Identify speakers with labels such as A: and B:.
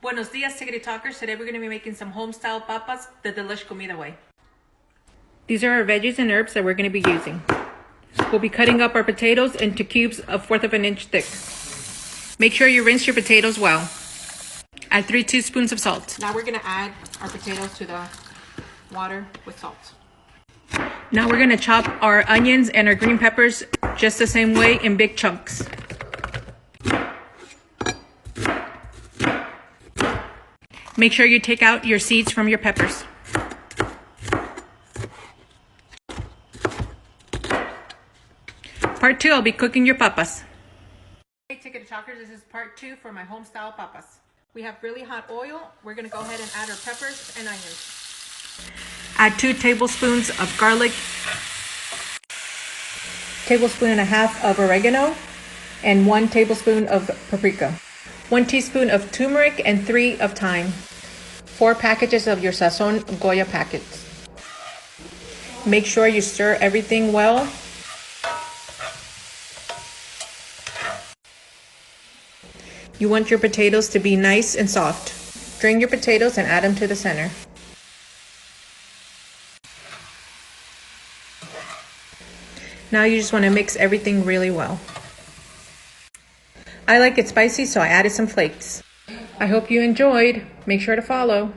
A: Buenos dias, Tickety Talkers. Today we're going to be making some home-style papas the delish Comida way. These are our veggies and herbs that we're going to be using. We'll be cutting up our potatoes into cubes a 1/4 of an inch thick. Make sure you rinse your potatoes well. Add 3 teaspoons of salt. Now we're going to add our potatoes to the water with salt. Now we're going to chop our onions and our green peppers just the same way in big chunks. Make sure you take out your seeds from your peppers. Part 2, I'll be cooking your papas. Hey, Tickety Talkers, this is part 2 for my home-style papas. We have really hot oil. We're going to go ahead and add our peppers and onions. Add 2 tablespoons of garlic, 1.5 tablespoons of oregano, and 1 tablespoon of paprika. 1 teaspoon of turmeric and 3 of thyme. 4 packages of your Sazon Goya packets. Make sure you stir everything well. You want your potatoes to be nice and soft. Drain your potatoes and add them to the center. Now you just want to mix everything really well. I like it spicy, so I added some flakes. I hope you enjoyed. Make sure to follow.